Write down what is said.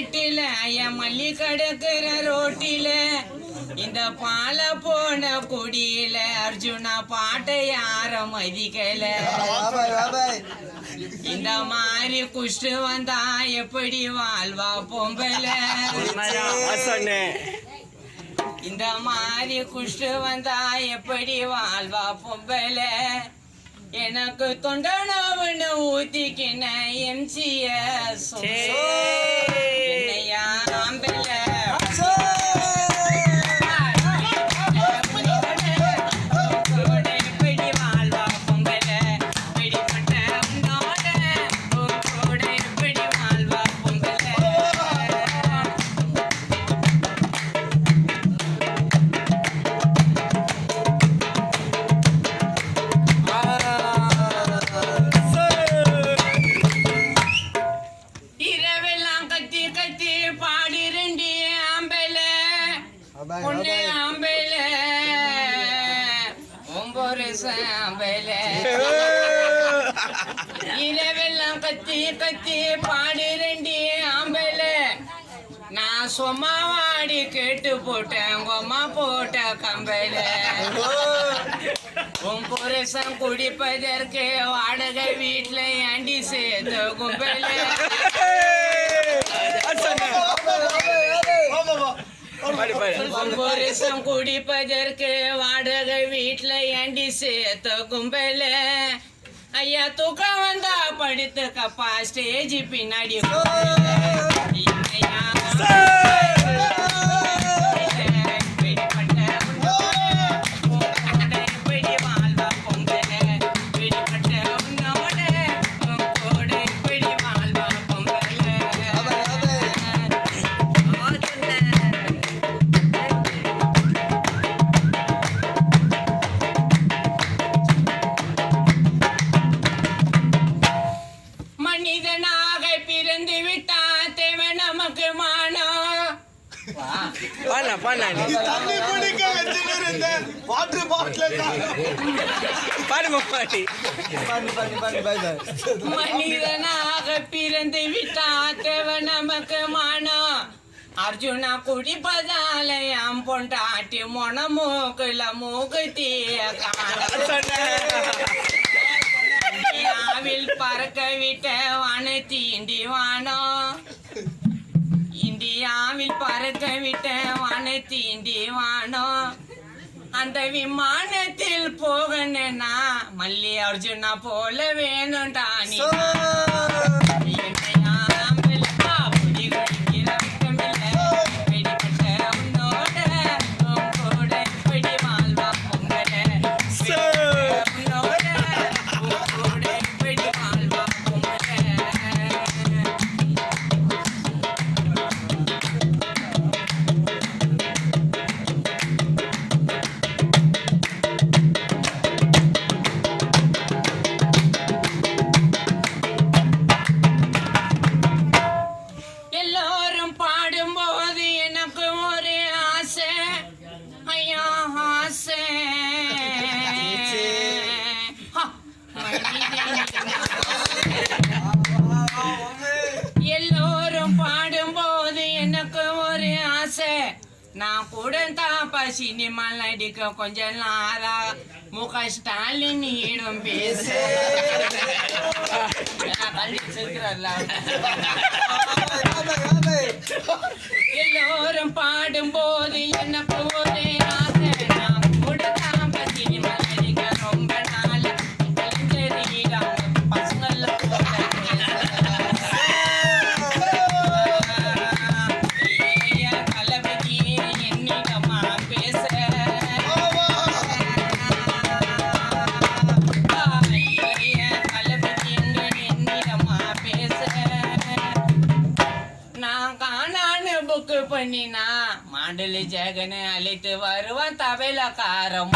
வீட்டில என் மல்லி கிடக்குற ரோட்டில இந்த பால போன குடியில அர்ஜுனா பாட்டை யார மதிக்கல இந்த மாதிரி குஷ்டு வந்தா எப்படி வாழ்வா பொம்பல இந்த மாதிரி குஷ்டு வந்தா எப்படி வாழ்வா பொம்பல எனக்கு தொண்டனவனு ஊத்திக்கின எம்சிஎஸ் என்னையா ஆம்பல இரவெல்லாம் கத்தி கத்தி பாடுறேன்டி ஆம்பல நான் சும்மா வாடி கேட்டு போட்டேன் கொம்மா போட்ட கம்பல உன் புருஷன் குடிப்பதற்கு வாடகை வீட்டுல ஏண்டி சேர்த்த கும்பல புருஷன் குடிப்பதற்கு வாடகை வீட்டுல ஏண்டி சேர்த்த கும்பல ஐயா தூக்கம் வந்தா படுத்துக்கப்பா ஸ்டேஜ் பின்னாடி மனிதனாக பிறந்து விட்டா தேவை நமக்கு மானம் அர்ஜுனா குடிப்பதாலயம் பொண்டாட்டி மொன மூக்குல மூக்குத்திய காவில் பறக்க விட்ட வானத்தி இண்டி வானம் இந்தியாவில் பறக்க விட்ட வானத்தி இண்டி வானம் அந்த விமானத்தில் போகணும்னா மல்லி அர்ஜுனா போல வேணும்டா நீ நான் கூட தாப்பா சினிமா நடிக்க கொஞ்சம் நாளா முக ஸ்டாலின் இடம் பேச எல்லோரும் பாடும் போது எனக்கு ஒரு ஆசை நான் கூட தாப்பா சினிமா நடிக்க ரொம்ப நாள் பசங்கள பண்ணினா மாண்டலி ஜெகனை அழைத்து வருவான் தவையில காரம்